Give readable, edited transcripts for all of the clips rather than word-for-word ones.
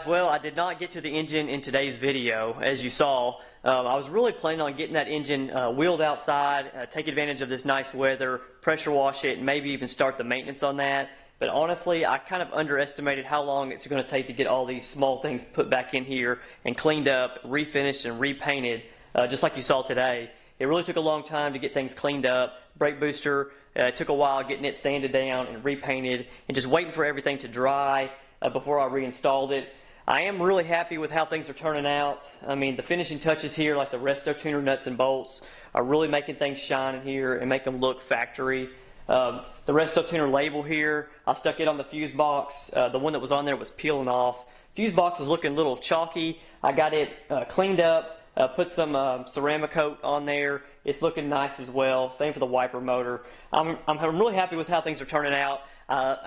guys, well, I did not get to the engine in today's video, as you saw. I was really planning on getting that engine wheeled outside, take advantage of this nice weather, pressure wash it, and maybe even start the maintenance on that. But honestly, I kind of underestimated how long it's going to take to get all these small things put back in here and cleaned up, refinished, and repainted, just like you saw today. It really took a long time to get things cleaned up. Brake booster, it took a while getting it sanded down and repainted, and just waiting for everything to dry before I reinstalled it. I am really happy with how things are turning out. I mean, the finishing touches here, like the resto tuner nuts and bolts, are really making things shine in here and make them look factory. The resto tuner label here, I stuck it on the fuse box. The one that was on there was peeling off. Fuse box is looking a little chalky. I got it cleaned up, put some ceramic coat on there. It's looking nice as well. Same for the wiper motor. I'm really happy with how things are turning out.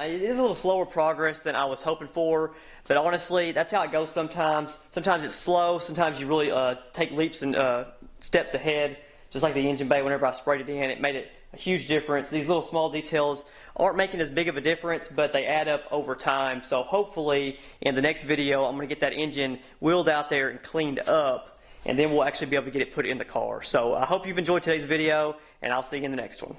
It is a little slower progress than I was hoping for, but honestly, that's how it goes sometimes. Sometimes it's slow. Sometimes you really take leaps and steps ahead, just like the engine bay. Whenever I sprayed it in, it made it a huge difference. These little small details aren't making as big of a difference, but they add up over time. So hopefully in the next video, I'm going to get that engine wheeled out there and cleaned up, and then we'll actually be able to get it put in the car. So I hope you've enjoyed today's video, and I'll see you in the next one.